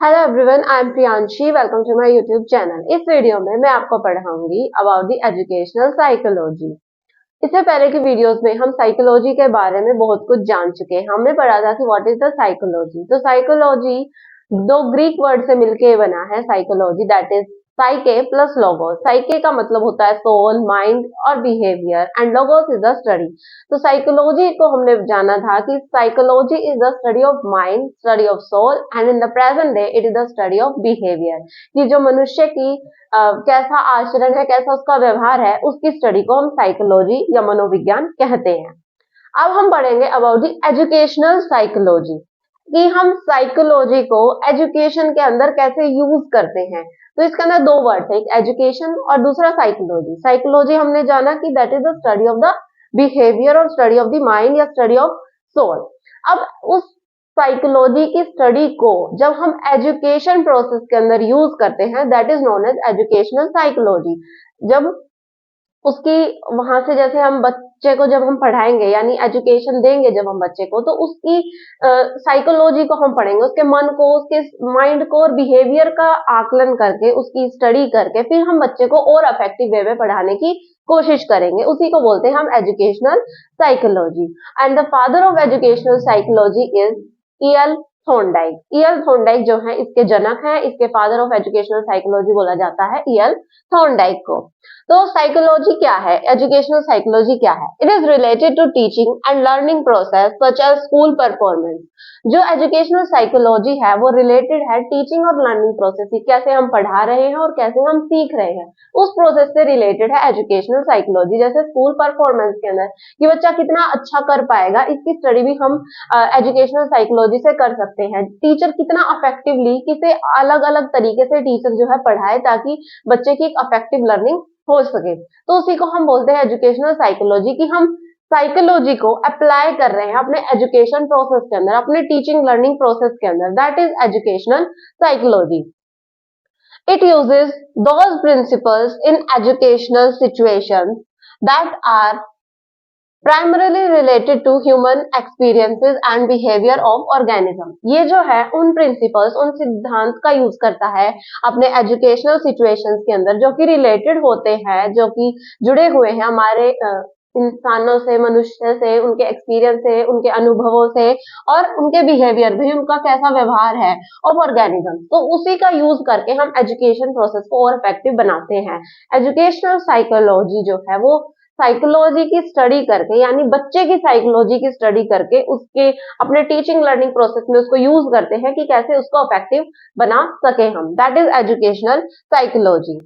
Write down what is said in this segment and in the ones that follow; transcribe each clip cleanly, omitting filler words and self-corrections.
Hello everyone, I am Priyanshi. Welcome to my YouTube channel. इस video में मैं आपको पढ़ाऊंगी अबाउट द एजुकेशनल साइकोलॉजी। इससे पहले की वीडियोस में हम साइकोलॉजी के बारे में बहुत कुछ जान चुके हैं। हमने पढ़ा था कि व्हाट इज द साइकोलॉजी। तो साइकोलॉजी दो ग्रीक वर्ड से मिलके बना है psychology, that is psyche plus logos. Psyche का मतलब होता है सोल, माइंड और behaviour, and logos is the study. तो साइकोलॉजी को हमने जाना था कि psychology is the study of mind, study of soul, and in the present day it is the study of behaviour. कि जो मनुष्य की कैसा आचरण है, कैसा उसका व्यवहार है, उसकी स्टडी को हम साइकोलॉजी या मनोविज्ञान कहते हैं। अब हम पढ़ेंगे अबाउट द एजुकेशनल साइकोलॉजी, कि हम साइकोलॉजी को एजुकेशन के अंदर कैसे यूज करते हैं। तो इसके अंदर दो वर्ड है, एक एजुकेशन और दूसरा साइकोलॉजी। साइकोलॉजी हमने जाना कि that is the study of the behaviour और स्टडी ऑफ द माइंड या स्टडी ऑफ सोल। अब उस साइकोलॉजी की स्टडी को जब हम एजुकेशन प्रोसेस के अंदर यूज करते हैं, that is known as educational psychology. जब उसकी वहां से जैसे हम बच्चे को जब हम पढ़ाएंगे यानी एजुकेशन देंगे जब हम बच्चे को, तो उसकी साइकोलॉजी को हम पढ़ेंगे, उसके मन को, उसके माइंड को और बिहेवियर का आकलन करके, उसकी स्टडी करके फिर हम बच्चे को और इफेक्टिव वे में पढ़ाने की कोशिश करेंगे। उसी को बोलते हैं हम educational psychology. And the father of educational psychology is E L Thorndike. EL Thorndike जो है इसके जनक हैं, इसके फादर ऑफ एजुकेशनल साइकोलॉजी बोला जाता है ईएल थॉर्नडाइक को। तो साइकोलॉजी क्या है, एजुकेशनल साइकोलॉजी क्या है? It is related to teaching and learning process such as school performance. जो एजुकेशनल साइकोलॉजी है वो रिलेटेड है टीचिंग और लर्निंग प्रोसेस की, कैसे हम पढ़ा रहे हैं और कैसे हम सीख रहे हैं, उस प्रोसेस से रिलेटेड है एजुकेशनल साइकोलॉजी। जैसे स्कूल परफॉर्मेंस के अंदर कि बच्चा कितना अच्छा कर पाएगा, इसकी स्टडी भी हम एजुकेशनल साइकोलॉजी से कर सकते हैं। टीचर कितना इफेक्टिवली, किसे अलग अलग तरीके से टीचर जो है पढ़ाए ताकि बच्चे की एक इफेक्टिव लर्निंग हो सके, तो उसी को हम बोलते हैं एजुकेशनल साइकोलॉजी। कि हम साइकोलॉजी को अप्लाई कर रहे हैं अपने एजुकेशन प्रोसेस के अंदर, अपने टीचिंग लर्निंग प्रोसेस के अंदर, that is educational psychology. It uses those principles in educational situations that are primarily related to human experiences and behaviour of organism. ये जो है उन प्रिंसिपल्स, उन सिद्धांत का यूज करता है अपने एजुकेशनल सिचुएशंस के अंदर, जो कि रिलेटेड होते हैं, जो कि जुड़े हुए हैं हमारे इंसानों से, मनुष्य से, उनके एक्सपीरियंस से, उनके अनुभवों से और उनके बिहेवियर भी, उनका कैसा व्यवहार है ऑफ ऑर्गेनिज्म। तो उसी का यूज करके हम एजुकेशन प्रोसेस को और इफेक्टिव बनाते हैं। एजुकेशनल साइकोलॉजी जो है वो साइकोलॉजी की स्टडी करके, यानी बच्चे की साइकोलॉजी की स्टडी करके उसके अपने टीचिंग लर्निंग प्रोसेस में उसको यूज करते हैं कि कैसे उसको इफेक्टिव बना सके हम, दैट इज एजुकेशनल साइकोलॉजी।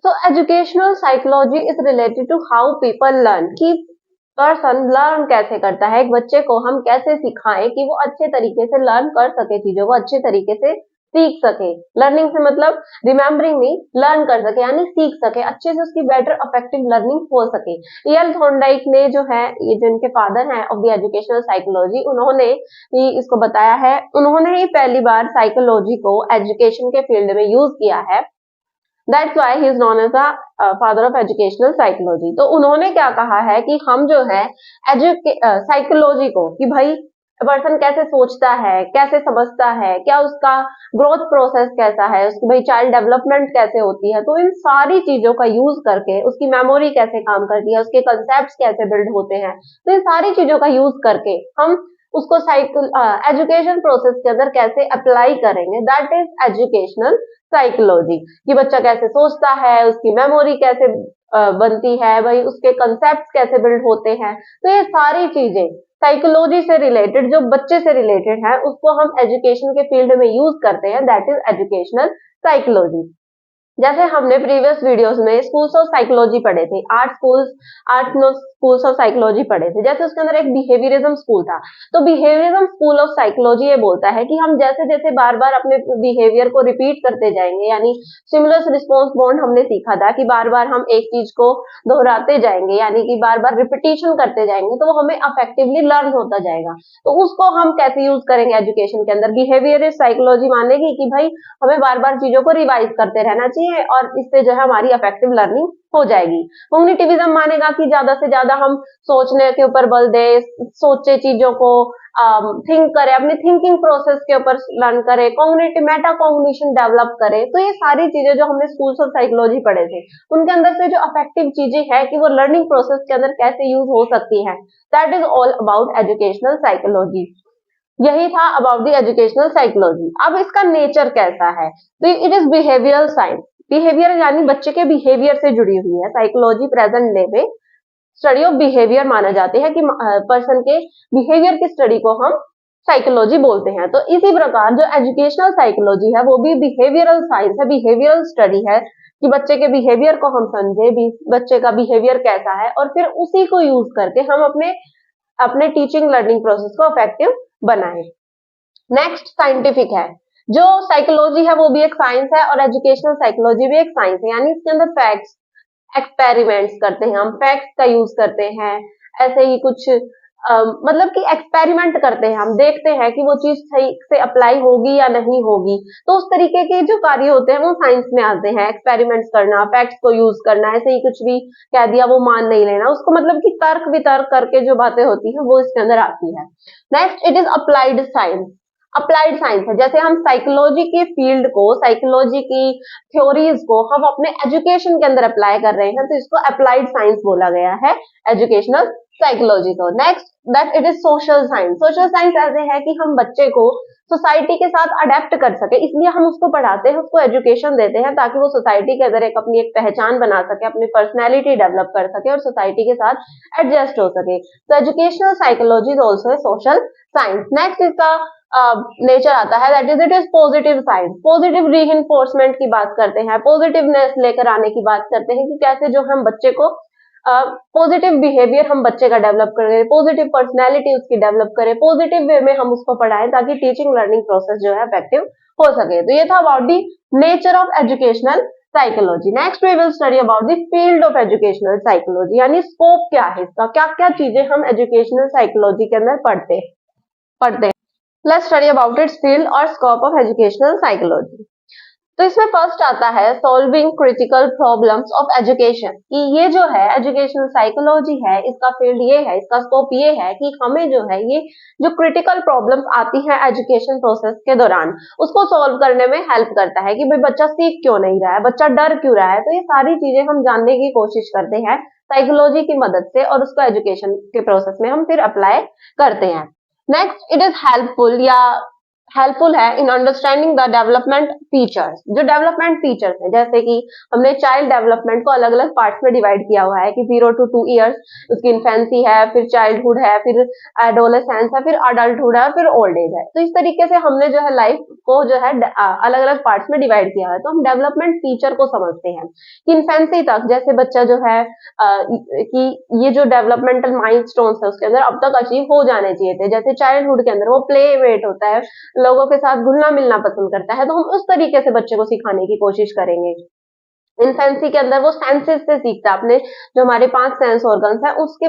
तो educational psychology is related to how people learn, कि पर्सन लर्न कैसे करता है, एक बच्चे को हम कैसे सिखाएं कि वो अच्छे तरीके से लर्न कर सके, चीजों को अच्छे तरीके से सीख सके। लर्निंग से मतलब रिमेम्बरिंग नहीं, लर्न कर सके यानी सीख सके, अच्छे से उसकी बेटर इफेक्टिव लर्निंग हो सके। ईएल थॉर्नडाइक ने जो है, ये जो इनके फादर हैं ऑफ द एजुकेशनल साइकोलॉजी, उन्होंने ही इसको बताया है, उन्होंने ही पहली बार साइकोलॉजी को एजुकेशन के फील्ड में यूज किया है। That's why he is known as the father of educational psychology। तो उन्होंने क्या कहा है कि हम जो है साइकोलॉजी को, कि भाई पर्सन कैसे सोचता है, कैसे समझता है, क्या उसका ग्रोथ प्रोसेस कैसा है, उसकी भाई चाइल्ड डेवलपमेंट कैसे होती है, तो इन सारी चीजों का यूज करके, उसकी मेमोरी कैसे काम करती है, उसके कंसेप्ट कैसे बिल्ड होते हैं, तो इन सारी चीजों का यूज करके हम उसको एजुकेशन प्रोसेस के अंदर कैसे अप्लाई करेंगे, दैट इज एजुकेशनल साइकोलॉजी। कि बच्चा कैसे सोचता है, उसकी मेमोरी कैसे बनती है, भाई उसके कंसेप्ट कैसे बिल्ड होते हैं, तो ये सारी चीजें साइकोलॉजी से रिलेटेड, जो बच्चे से रिलेटेड है, उसको हम एजुकेशन के फील्ड में यूज करते हैं, दैट इज एजुकेशनल साइकोलॉजी। जैसे हमने प्रीवियस वीडियोस में स्कूल्स ऑफ साइकोलॉजी पढ़े थे, आठ स्कूल्स ऑफ साइकोलॉजी पढ़े थे। जैसे उसके अंदर एक बिहेवियरिज्म स्कूल था, तो बिहेवियरिज्म स्कूल ऑफ साइकोलॉजी ये बोलता है कि हम जैसे जैसे बार बार अपने बिहेवियर को रिपीट करते जाएंगे, यानी स्टिमुलस रिस्पॉन्स बॉन्ड हमने सीखा था कि बार बार हम एक चीज को दोहराते जाएंगे, यानी कि बार बार रिपीटिशन करते जाएंगे, तो वो हमें अफेक्टिवली लर्न होता जाएगा। तो उसको हम कैसे यूज करेंगे एजुकेशन के अंदर? बिहेवियरिस्ट साइकोलॉजी मानेगी कि भाई हमें बार बार चीजों को रिवाइज करते रहना चाहिए, नहीं है और इससे जो है हमारी इफेक्टिव लर्निंग हो जाएगी। कॉग्निटिविज्म मानेगा कि ज्यादा से ज्यादा हम सोचने के ऊपर बल दे, सोचे चीजों को, थिंक करे, अपनी थिंकिंग प्रोसेस के ऊपर लर्न करे, कॉग्निटिव मेटा कॉग्निशन डेवलप करे। तो ये सारी चीजें जो हमने स्कूल्स ऑफ साइकोलॉजी पढ़े थे उनके अंदर से जो अफेक्टिव चीजें हैं कि वो लर्निंग प्रोसेस के अंदर कैसे यूज हो सकती है, that is all about educational psychology. यही था अबाउट द एजुकेशनल साइकोलॉजी। अब इसका नेचर कैसा है, तो it is behavioural science. Behaviour यानी बच्चे के बिहेवियर से जुड़ी हुई है। साइकोलॉजी प्रेजेंट डे में स्टडी ऑफ बिहेवियर माना जाते हैं कि पर्सन के बिहेवियर की स्टडी को हम साइकोलॉजी बोलते हैं। तो इसी प्रकार जो एजुकेशनल साइकोलॉजी है वो भी बिहेवियरल साइंस है, बिहेवियरल स्टडी है कि बच्चे के बिहेवियर को हम समझे, बच्चे का बिहेवियर कैसा है और फिर उसी को यूज करके हम अपने टीचिंग लर्निंग प्रोसेस को इफेक्टिव बनाए। नेक्स्ट साइंटिफिक है। जो साइकोलॉजी है वो भी एक साइंस है और एजुकेशनल साइकोलॉजी भी एक साइंस है, यानी इसके अंदर फैक्ट्स, एक्सपेरिमेंट्स करते हैं, हम फैक्ट्स का यूज करते हैं, ऐसे ही कुछ मतलब कि एक्सपेरिमेंट करते हैं, हम देखते हैं कि वो चीज सही से अप्लाई होगी या नहीं होगी। तो उस तरीके के जो कार्य होते हैं वो साइंस में आते हैं। एक्सपेरिमेंट्स करना, फैक्ट्स को यूज करना, ऐसे ही कुछ भी कह दिया वो मान नहीं लेना उसको, मतलब कि तर्क वितर्क करके जो बातें होती हैं वो इसके अंदर आती है। Next it is applied science. Applied science है, जैसे हम साइकोलॉजी के फील्ड को, साइकोलॉजी की थ्योरीज को हम अपने एजुकेशन के अंदर अप्लाई कर रहे हैं तो इसको अप्लाइड साइंस बोला गया है, एजुकेशनल साइकोलॉजी को। Next that it is social science. Social science ऐसे है कि हम बच्चे को सोसाइटी के साथ अडेप्ट कर सके, इसलिए हम उसको पढ़ाते हैं, उसको एजुकेशन देते हैं ताकि वो सोसाइटी के अंदर अपनी एक पहचान बना सके, अपनी पर्सनैलिटी डेवलप कर सके और सोसाइटी के साथ एडजस्ट हो सके। तो educational psychology is also a social science. Next इसका नेचर आता है that is it is positive science. Positive reinforcement की बात करते हैं, पॉजिटिवनेस लेकर आने की बात करते हैं कि कैसे जो हम बच्चे को पॉजिटिव बिहेवियर हम बच्चे का डेवलप करें, पॉजिटिव पर्सनैलिटी उसकी डेवलप करें, पॉजिटिव वे में हम उसको पढ़ाएं ताकि टीचिंग लर्निंग प्रोसेस जो है इफेक्टिव हो सके। तो ये था about the nature of educational psychology. Next we will study about the field of educational psychology, यानी स्कोप क्या है इसका, क्या क्या चीजें हम एजुकेशनल साइकोलॉजी के अंदर पढ़ते हैं। Let's study about it's field और स्कोप ऑफ एजुकेशनल साइकोलॉजी। तो इसमें फर्स्ट आता है solving critical problems of education, कि ये जो है एजुकेशनल साइकोलॉजी है, इसका फील्ड ये है, इसका स्कोप ये है कि हमें जो है ये जो क्रिटिकल प्रॉब्लम्स आती हैं एजुकेशन प्रोसेस के दौरान उसको सॉल्व करने में हेल्प करता है कि भाई बच्चा सीख क्यों नहीं रहा है, बच्चा डर क्यों रहा है। तो ये सारी चीजें हम जानने की कोशिश करते हैं साइकोलॉजी की मदद से और उसको एजुकेशन के प्रोसेस में हम फिर अप्लाई करते हैं। नेक्स्ट इट इज हेल्पफुल है in understanding the development features. जो डेवलपमेंट फीचर्स हैं, जैसे कि हमने चाइल्ड डेवलपमेंट को अलग अलग पार्ट्स में डिवाइड किया हुआ है कि 0 to 2 इयर्स उसकी इन्फेंसी है, फिर चाइल्डहुड है, फिर एडोलेसेंस है, फिर अडल्टहुड है और फिर ओल्ड एज है। तो इस तरीके से हमने जो है लाइफ को जो है अलग अलग पार्ट्स में डिवाइड किया है। तो हम डेवलपमेंट फीचर को समझते हैं कि इन्फेंसी तक जैसे बच्चा जो है कि ये जो डेवलपमेंटल माइलस्टोन्स है उसके अंदर अब तक अचीव हो जाने चाहिए थे। जैसे चाइल्डहुड के अंदर वो प्ले वेट होता है, लोगों के साथ घुलना मिलना पसंद करता है, तो हम उस तरीके से बच्चे को सिखाने की कोशिश करेंगे। इन्फेंसी के अंदर वो सेंसेस से सीखता है, अपने जो हमारे 5 सेंस ऑर्गन्स है उसके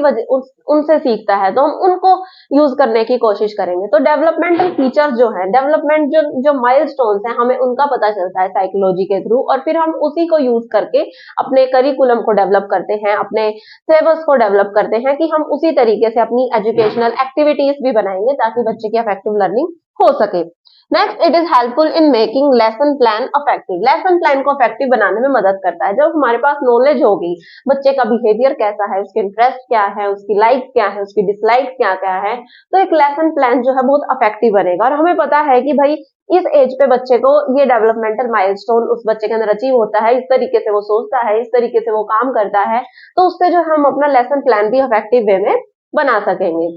उनसे सीखता है, तो हम उनको यूज करने की कोशिश करेंगे। तो डेवलपमेंटल फीचर्स जो है, डेवलपमेंट जो माइलस्टोन्स हैं, हमें उनका पता चलता है साइकोलॉजी के थ्रू और फिर हम उसी को यूज करके अपने करिकुलम को डेवलप करते हैं, अपने सिलेबस को डेवलप करते हैं कि हम उसी तरीके से अपनी एजुकेशनल एक्टिविटीज भी बनाएंगे ताकि बच्चे की इफेक्टिव लर्निंग हो सके। Next it is helpful in making lesson plan effective. Lesson plan को इफेक्टिव बनाने में मदद करता है। जब हमारे पास नॉलेज होगी बच्चे का बिहेवियर कैसा है, उसके इंटरेस्ट क्या है, उसकी लाइक क्या है, उसकी डिसलाइक क्या क्या है, तो एक लेसन प्लान जो है बहुत इफेक्टिव बनेगा। और हमें पता है कि भाई इस एज पे बच्चे को ये डेवलपमेंटल माइलस्टोन उस बच्चे के अंदर अचीव होता है, इस तरीके से वो सोचता है, इस तरीके से वो काम करता है, तो उससे जो हम अपना लेसन प्लान भी इफेक्टिव वे में बना सकेंगे।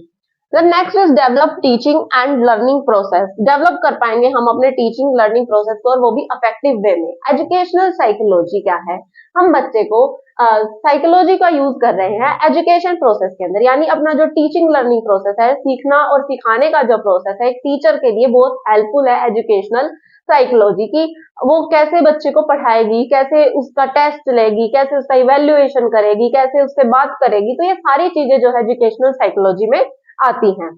The next is develop teaching and learning process. Develop कर पाएंगे हम अपने टीचिंग लर्निंग प्रोसेस को और वो भी इफेक्टिव वे में। एजुकेशनल साइकोलॉजी क्या है, हम बच्चे को साइकोलॉजी का यूज कर रहे हैं एजुकेशन प्रोसेस के अंदर, यानी अपना जो टीचिंग लर्निंग प्रोसेस है, सीखना और सिखाने का जो प्रोसेस है, एक टीचर के लिए बहुत हेल्पफुल है एजुकेशनल साइकोलॉजी की। वो कैसे बच्चे को पढ़ाएगी, कैसे उसका टेस्ट लेगी, कैसे उसका इवेल्युएशन करेगी, कैसे उससे बात करेगी, तो ये सारी चीजें जो है एजुकेशनल साइकोलॉजी में आती हैं।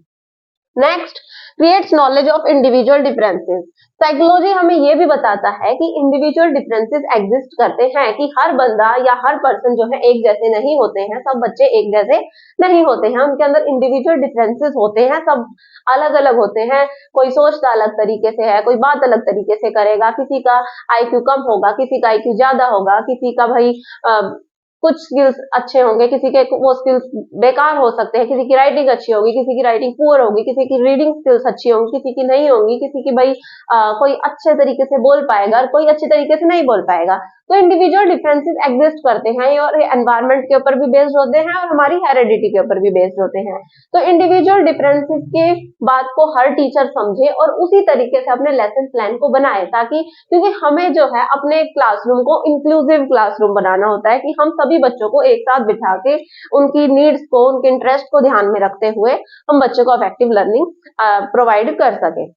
Next creates knowledge of individual differences. Psychology हमें ये भी बताता है कि इंडिविजुअल डिफरेंसेस एग्जिस्ट करते हैं, कि हर बंदा या हर पर्सन जो है एक जैसे नहीं होते हैं, सब बच्चे एक जैसे नहीं होते हैं, उनके अंदर इंडिविजुअल डिफरेंसेस होते हैं, सब अलग अलग होते हैं। कोई सोचता अलग तरीके से है, कोई बात अलग तरीके से करेगा, किसी का आईक्यू कम होगा, किसी का आईक्यू ज्यादा होगा, किसी का भाई कुछ स्किल्स अच्छे होंगे, किसी के वो स्किल्स बेकार हो सकते हैं, किसी की राइटिंग अच्छी होगी, किसी की राइटिंग पुअर होगी, किसी की रीडिंग स्किल्स अच्छी होंगी, किसी की नहीं होंगी, किसी की भाई कोई अच्छे तरीके से बोल पाएगा और कोई अच्छे तरीके से नहीं बोल पाएगा। तो इंडिविजुअल डिफरेंसेस एग्जिस्ट करते हैं और एनवायरनमेंट के ऊपर भी बेस्ड होते हैं और हमारी हेरिडिटी के ऊपर भी बेस्ड होते हैं। तो इंडिविजुअल डिफरेंसेस के बात को हर टीचर समझे और उसी तरीके से अपने लेसन प्लान को बनाए, ताकि क्योंकि हमें जो है अपने क्लासरूम को इंक्लूसिव क्लासरूम बनाना होता है, कि हम सभी बच्चों को एक साथ बिठा के उनकी नीड्स को, उनके इंटरेस्ट को ध्यान में रखते हुए हम बच्चों को इफेक्टिव लर्निंग प्रोवाइड कर सके।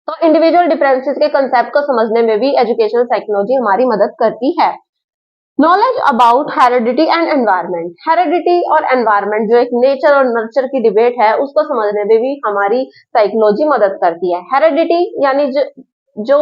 तो इंडिविजुअल डिफरेंसेस के कंसेप्ट को समझने में भी एजुकेशनल साइकोलॉजी हमारी मदद करती है। Knowledge about heredity and environment. Heredity और एनवायरनमेंट जो एक नेचर और नर्चर की डिबेट है, उसको समझने में भी हमारी साइकोलॉजी मदद करती है। हेरिडिटी यानी जो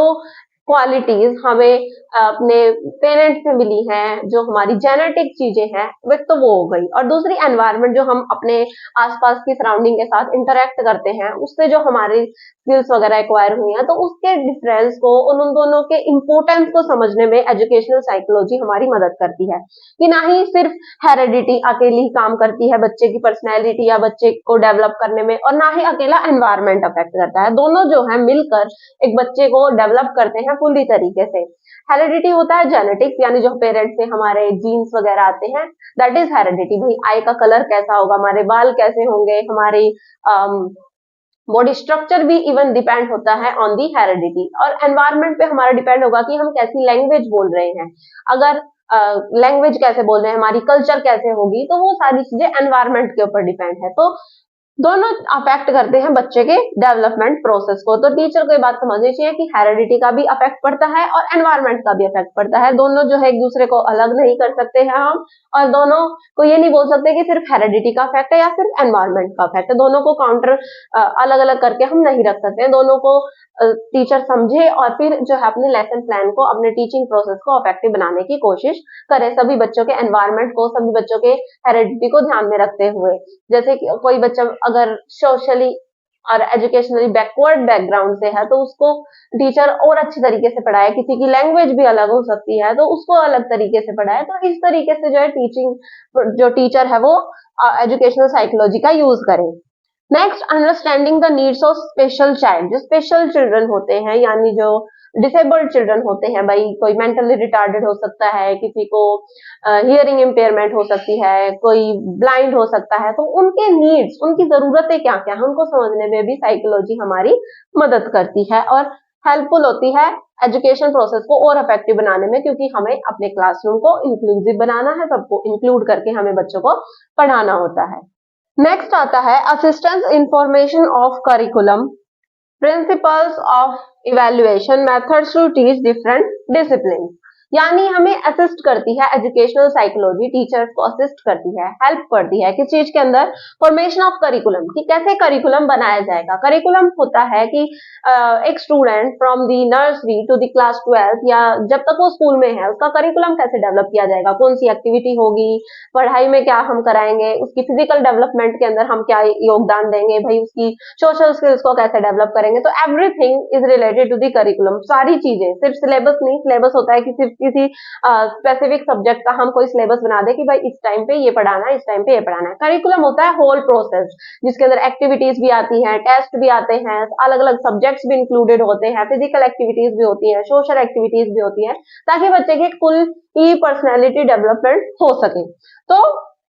क्वालिटीज हमें अपने पेरेंट्स से मिली हैं, जो हमारी जेनेटिक चीजें हैं, वे तो वो हो गई, और दूसरी एनवायरनमेंट जो हम अपने आसपास की सराउंडिंग के साथ इंटरेक्ट करते हैं, उससे जो हमारी स्किल्स वगैरह एक्वायर हुई हैं, तो उसके डिफरेंस को, उन दोनों के इम्पोर्टेंस को समझने में एजुकेशनल साइकोलॉजी हमारी मदद करती है। कि ना ही सिर्फ हेरिडिटी अकेली काम करती है बच्चे की पर्सनैलिटी या बच्चे को डेवलप करने में, और ना ही अकेला एनवायरनमेंट अफेक्ट करता है, दोनों जो है मिलकर एक बच्चे को डेवलप करते हैं पूरी तरीके से। हेरिडिटी होता है जेनेटिक्स, यानी जो पेरेंट्स से हमारे जीन्स वगैरह आते हैं, दैट इज हेरिडिटी। भाई आई का कलर कैसा होगा, हमारे बाल कैसे होंगे, हमारी बॉडी स्ट्रक्चर भी इवन डिपेंड होता है ऑन दी हेरिडिटी। और एनवायरनमेंट पे हमारा डिपेंड होगा कि हम कैसी लैंग्वेज बोल रहे हैं। अगर लैंग्वेज कैसे बोल रहे हैं, हमारी कल्चर कैसे होगी, तो वो सारी चीजें एनवायरनमेंट के ऊपर डिपेंड है। तो दोनों अफेक्ट करते हैं बच्चे के डेवलपमेंट प्रोसेस को। तो टीचर को ये बात समझनी चाहिए कि हेरिडिटी का भी अफेक्ट पड़ता है और एनवायरनमेंट का भी अफेक्ट पड़ता है। दोनों जो है एक दूसरे को अलग नहीं कर सकते हैं हम, और दोनों को ये नहीं बोल सकते कि सिर्फ हेरिडिटी का अफेक्ट है या सिर्फ एनवायरनमेंट का अफेक्ट है। दोनों को काउंटर अलग अलग करके हम नहीं रख सकते हैं। दोनों को टीचर समझे और फिर जो है अपने लेसन प्लान को, अपने टीचिंग प्रोसेस को इफेक्टिव बनाने की कोशिश करें, सभी बच्चों के एनवायरनमेंट को, सभी बच्चों के हेरिडिटी को ध्यान में रखते हुए। जैसे कि कोई बच्चा अगर सोशली और एजुकेशनली बैकवर्ड बैकग्राउंड से है, तो उसको टीचर और अच्छे तरीके से पढ़ाए। किसी की लैंग्वेज भी अलग हो सकती है, तो उसको अलग तरीके से पढ़ाए। तो इस तरीके से जो है टीचिंग जो टीचर है वो एजुकेशनल साइकोलॉजी का यूज करें। Next, understanding the needs of special child. जो स्पेशल चिल्ड्रन होते हैं, यानी जो डिसेबल्ड चिल्ड्रन होते हैं, भाई कोई मेंटली रिटार्डेड हो सकता है, किसी को हियरिंग इम्पेयरमेंट हो सकती है, कोई ब्लाइंड हो सकता है, तो उनके नीड्स, उनकी जरूरतें क्या क्या है, उनको समझने में भी साइकोलॉजी हमारी मदद करती है और हेल्पफुल होती है एजुकेशन प्रोसेस को और इफेक्टिव बनाने में, क्योंकि हमें अपने क्लासरूम को इंक्लूसिव बनाना है, सबको इंक्लूड करके हमें बच्चों को पढ़ाना होता है। नेक्स्ट आता है assistance information of curriculum, principles of evaluation, methods to teach different discipline. यानी हमें असिस्ट करती है एजुकेशनल साइकोलॉजी, टीचर्स को असिस्ट करती है, हेल्प करती है किस चीज के अंदर, फॉर्मेशन ऑफ करिकुलम, कि कैसे करिकुलम बनाया जाएगा। करिकुलम होता है कि एक student from the nursery to the class 12 या जब तक वो स्कूल में है, उसका करिकुलम कैसे डेवलप किया जाएगा, कौन सी एक्टिविटी होगी, पढ़ाई में क्या हम कराएंगे, उसकी फिजिकल डेवलपमेंट के अंदर हम क्या योगदान देंगे, भाई उसकी सोशल स्किल्स को कैसे डेवलप करेंगे। तो everything is related to the curriculum, सारी चीजें, सिर्फ सिलेबस नहीं। सिलेबस होता है कि सिर्फ किसी स्पेसिफिक सब्जेक्ट का हम कोई सिलेबस बना दे कि भाई इस टाइम पे ये पढ़ाना है, इस टाइम पे ये पढ़ाना है। करिकुलम होता है होल प्रोसेस, जिसके अंदर एक्टिविटीज भी आती हैं, टेस्ट भी आते हैं, अलग अलग सब्जेक्ट्स भी इंक्लूडेड होते हैं, फिजिकल एक्टिविटीज भी होती है, सोशल एक्टिविटीज भी होती है, ताकि बच्चे की फुल ही पर्सनैलिटी डेवलपमेंट हो सके। तो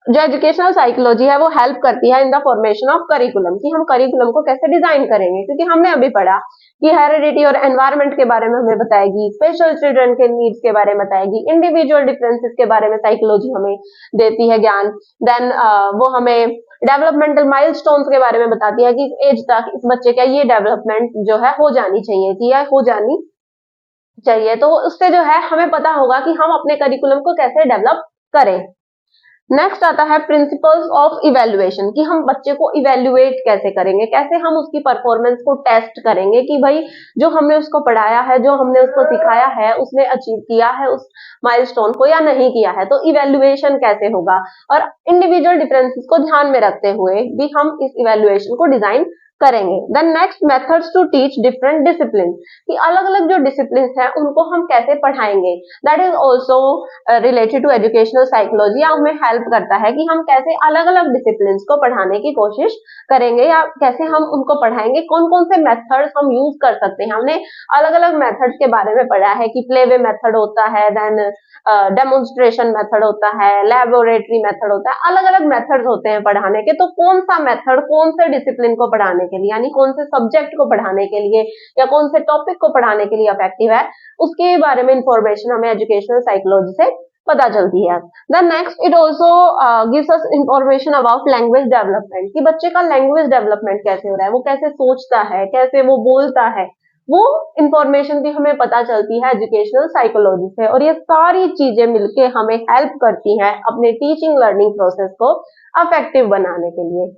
जो एजुकेशनल साइकोलॉजी है वो हेल्प करती है in the formation of curriculum, कि हम करिकुलम को कैसे डिजाइन करेंगे, क्योंकि हमने अभी पढ़ा कि हेरिडिटी और एनवायरनमेंट के बारे में हमें बताएगी, स्पेशल चिल्ड्रन के नीड्स के बारे में बताएगी, इंडिविजुअल डिफरेंसेस के बारे में साइकोलॉजी हमें देती है ज्ञान। देन वो हमें डेवलपमेंटल माइलस्टोन्स के बारे में बताती है कि एज तक इस बच्चे का ये डेवलपमेंट जो है हो जानी चाहिए कि या हो जानी चाहिए। तो उससे जो है हमें पता होगा कि हम अपने करिकुलम को कैसे डेवलप करें। नेक्स्ट आता है प्रिंसिपल्स ऑफ इवेल्युएशन कि हम बच्चे को इवेल्युएट कैसे करेंगे, कैसे हम उसकी परफॉर्मेंस को टेस्ट करेंगे कि भाई जो हमने उसको पढ़ाया है, जो हमने उसको सिखाया है, उसने अचीव किया है उस माइलस्टोन को या नहीं किया है। तो इवेल्युएशन कैसे होगा, और इंडिविजुअल डिफरेंसेस को ध्यान में रखते हुए भी हम इस इवेल्युएशन को डिजाइन करेंगे। Then next methods to teach different discipline कि अलग अलग जो डिसिप्लिन है उनको हम कैसे पढ़ाएंगे। That is also related to educational psychology, या हमें हेल्प करता है कि हम कैसे अलग अलग डिसिप्लिन को पढ़ाने की कोशिश करेंगे या कैसे हम उनको पढ़ाएंगे, कौन कौन से मेथड्स हम यूज कर सकते हैं। हमने अलग अलग मेथड्स के बारे में पढ़ा है कि प्ले वे मेथड होता है, देन डेमोन्स्ट्रेशन मेथड होता है, लेबोरेटरी मेथड होता है, अलग अलग मेथड्स होते हैं पढ़ाने के। तो कौन सा मेथड कौन से डिसिप्लिन को पढ़ाने के लिए, यानी कौन से सब्जेक्ट को पढ़ाने के लिए या कौन से टॉपिक को पढ़ाने के लिए इफेक्टिव है, उसके बारे में इंफॉर्मेशन हमें एजुकेशनल साइकोलॉजी से पता चलती है। Then next it also gives us information about language development कि बच्चे का लैंग्वेज डेवलपमेंट कैसे हो रहा है, वो कैसे सोचता है, कैसे वो बोलता है, वो इंफॉर्मेशन भी हमें पता चलती है एजुकेशनल साइकोलॉजी से। और ये सारी चीजें मिलके हमें हेल्प करती हैं अपने टीचिंग लर्निंग प्रोसेस को इफेक्टिव बनाने के लिए।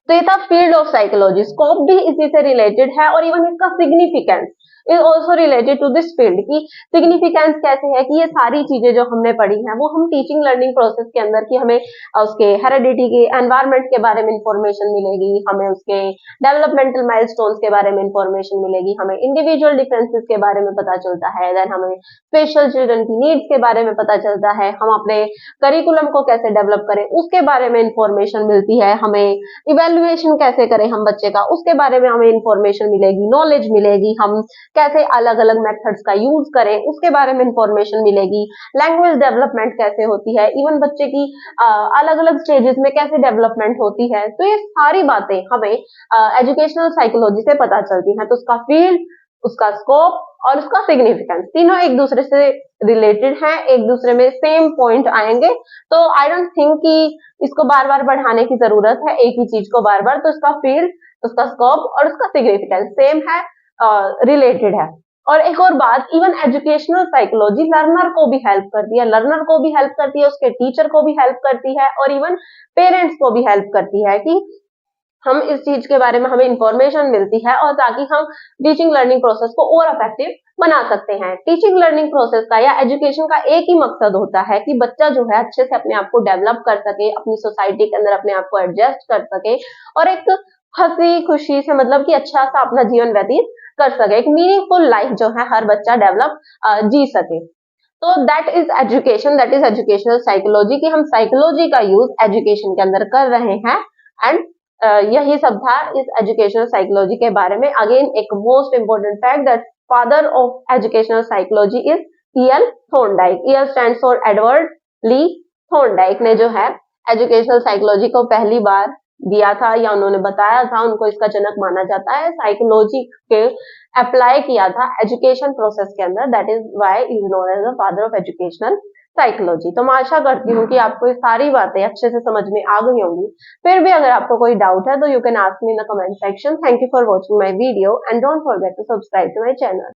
तो ये था फील्ड ऑफ साइकोलॉजी, स्कोप भी इसी से रिलेटेड है और इवन इसका significance is also related to this field की सिग्निफिकेंस कैसे है कि ये सारी चीजें जो हमने पढ़ी हैं वो हम टीचिंग लर्निंग प्रोसेस के अंदर की हमें उसके हेरिडिटी के एनवायरमेंट के बारे में इंफॉर्मेशन मिलेगी, हमें उसके डेवलपमेंटल माइलस्टोन्स के बारे में इंफॉर्मेशन मिलेगी, हमें इंडिविजुअल डिफरेंसेस के बारे में पता चलता है, देन हमें स्पेशल चिल्ड्रन की नीड्स के बारे में पता चलता है, हम अपने करिकुलम को कैसे डेवलप करें उसके बारे में इंफॉर्मेशन मिलती है, हमें इवेल्युएशन कैसे करें हम बच्चे का उसके बारे में हमें इंफॉर्मेशन मिलेगी, नॉलेज मिलेगी, हम कैसे अलग अलग मेथड्स का यूज करें उसके बारे में इंफॉर्मेशन मिलेगी, लैंग्वेज डेवलपमेंट कैसे होती है, इवन बच्चे की अलग अलग स्टेजेस में कैसे डेवलपमेंट होती है। तो ये सारी बातें हमें एजुकेशनल साइकोलॉजी से पता चलती हैं। तो उसका फील्ड, उसका स्कोप और उसका सिग्निफिकेंस तीनों एक दूसरे से रिलेटेड हैं, एक दूसरे में सेम पॉइंट आएंगे। तो आई डोंट थिंक कि इसको बार बार बढ़ाने की जरूरत है एक ही चीज को बार बार। तो उसका फील्ड, उसका स्कोप और उसका सिग्निफिकेंस सेम है, रिलेटेड है। और एक और बात, इवन एजुकेशनल साइकोलॉजी लर्नर को भी हेल्प करती है, लर्नर को भी हेल्प करती है, उसके टीचर को भी हेल्प करती है और इवन पेरेंट्स को भी हेल्प करती है कि हम इस चीज के बारे में हमें इंफॉर्मेशन मिलती है और ताकि हम टीचिंग लर्निंग प्रोसेस को और इफेक्टिव बना सकते हैं। टीचिंग लर्निंग प्रोसेस का या एजुकेशन का एक ही मकसद होता है कि बच्चा जो है अच्छे से अपने आप को डेवलप कर सके, अपनी सोसाइटी के अंदर अपने आप को एडजस्ट कर सके और एक हंसी खुशी से, मतलब कि अच्छा सा अपना जीवन व्यतीत कर सके, एक मीनिंगफुल लाइफ जो है हर बच्चा डेवलप जी सके। तो that is education, that is educational psychology कि हम साइकोलॉजी का यूज एजुकेशन के अंदर कर रहे हैं। एंड यही सब था इस एजुकेशनल साइकोलॉजी के बारे में। अगेन एक most important fact that father of educational psychology is E L Thorndike. E L stands for Edward Lee Thorndike ने जो है एजुकेशनल साइकोलॉजी को पहली बार दिया था या उन्होंने बताया था, उनको इसका जनक माना जाता है, साइकोलॉजी के अप्लाई किया था एजुकेशन प्रोसेस के अंदर। That is why is known as the father of educational psychology. तो मैं आशा करती हूँ कि आपको ये सारी बातें अच्छे से समझ में आ गई होंगी। फिर भी अगर आपको कोई डाउट है तो you can ask me in the comment section. Thank you for watching my video and don't forget to subscribe to my channel.